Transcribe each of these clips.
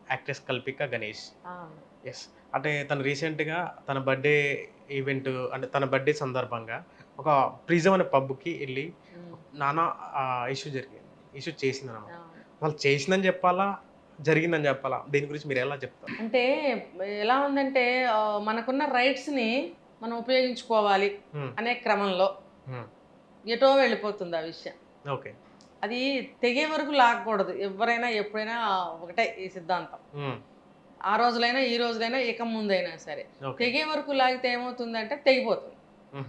Actress Kalpika Ganesh. అవును. Yes. అంటే తను రీసెంట్‌గా తన బర్త్‌డే ఈవెంట్ అంటే తన బర్త్‌డే సందర్భంగా ఒక ప్రిజం అనే పబ్‌కి ఎళ్లి హ్మ్. నానా ఇష్యూ జరిగింది. ఇష్యూ చేసిందనమాట. అవును. వాళ్ళు చేసిందని జెప్పాలా? జరిగిందని జెప్పాలా? దీని గురించి మీరెలా చెప్తారు? అంటే ఎలా ఉందంటే మనకున్న రైట్స్‌ని మనం ఉపయోగించుకోవాలి హ్మ్. అనే క్రమంలో హ్మ్. ఎటో వెళ్ళిపోతుంది ఆ విషయం. ఓకే. అది తెగే వరకు లాగకూడదు. ఎవ్వరైనా ఎప్పుడైనా ఒకటే ఈ సిద్ధాంతం. హ్మ్. ఆ రోజులైనా, ఈ రోజులైనా, ఇక ముందైనా సరే. ఓకే. తెగే వరకు లాగితే ఏమవుతుందంటే తెగిపోతుంది. హ్మ్.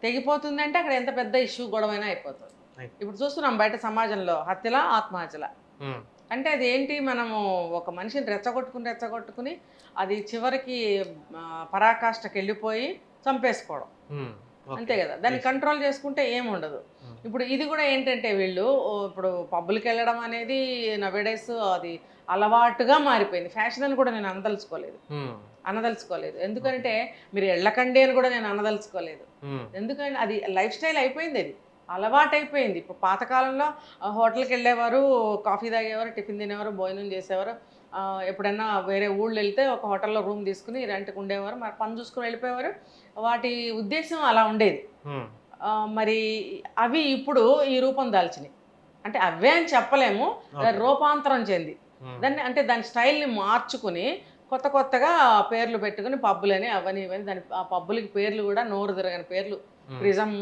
తెగిపోతుందంటే అక్కడ ఎంత పెద్ద ఇష్యూ గొడవైనా అయిపోతుంది. రైట్. ఇప్పుడు చూస్తున్నాం బయట సమాజంలో హత్యలా, ఆత్మహత్యలా. హ్మ్. అంటే అదేంటి మనము ఒక మనిషిని రెచ్చగొట్టుకుని అది చివరికి పరాకాష్ఠకెళ్ళిపోయి చంపేసుకోవడం. హ్మ్. ఓకే. అంతే గదా! దాన్ని యెస్. కంట్రోల్ చేసుకుంటే ఏముండదు. హ్మ్. ఇప్పుడు ఇది గూడా ఏంటంటే వీళ్ళు ఇప్పుడు పబ్బులకెళ్ళడం అనేది నౌఎడేస్ అది అలవాటుగా మారిపోయింది. ఫ్యాషన్ అని కూడా నేను హ్మ్. అనదలుచుకోలేదు. ఓకే. ఎందుకంటే మీరు ఎళ్ళకండి అని గూడా నేను అనదలుచుకోలేదు. హ్మ్. ఎందుకంటే అది లైఫ్ స్టైల్ అయిపోయిందది. అలవాటయిపోయింది. ఇప్పుడు పాతకాలంలో హోటల్‌కెళ్ళేవారు, కాఫీ తాగేవారు, టిఫిన్ తినేవారు, భోజనం చేసేవారు. ఎప్పుడన్నా వేరే ఊళ్ళెళ్తే ఒక హోటల్‌లో రూమ్ తీసుకొని రెంట్‌కుండేవారు. మరి పని చూసుకొని వెళ్ళిపోయేవారు. వాటి ఉద్దేశ్యం అలా ఉండేది. హ్మ్. మరి అవి ఇప్పుడు ఈ రూపం దాల్చినియి. అంటే అవే అని చెప్పలేము. ఓకే. రూపాంతరం చెంది. హ్మ్. దాని స్టైల్‌ని మార్చుకొని కొత్తగా పేర్లు పెట్టుకొని పబ్బులని అవని ఇవని ఆ పబ్బులకి పేర్లు గూడా నోరు తిరగని పేర్లు. హ్మ్. ప్రిజమ్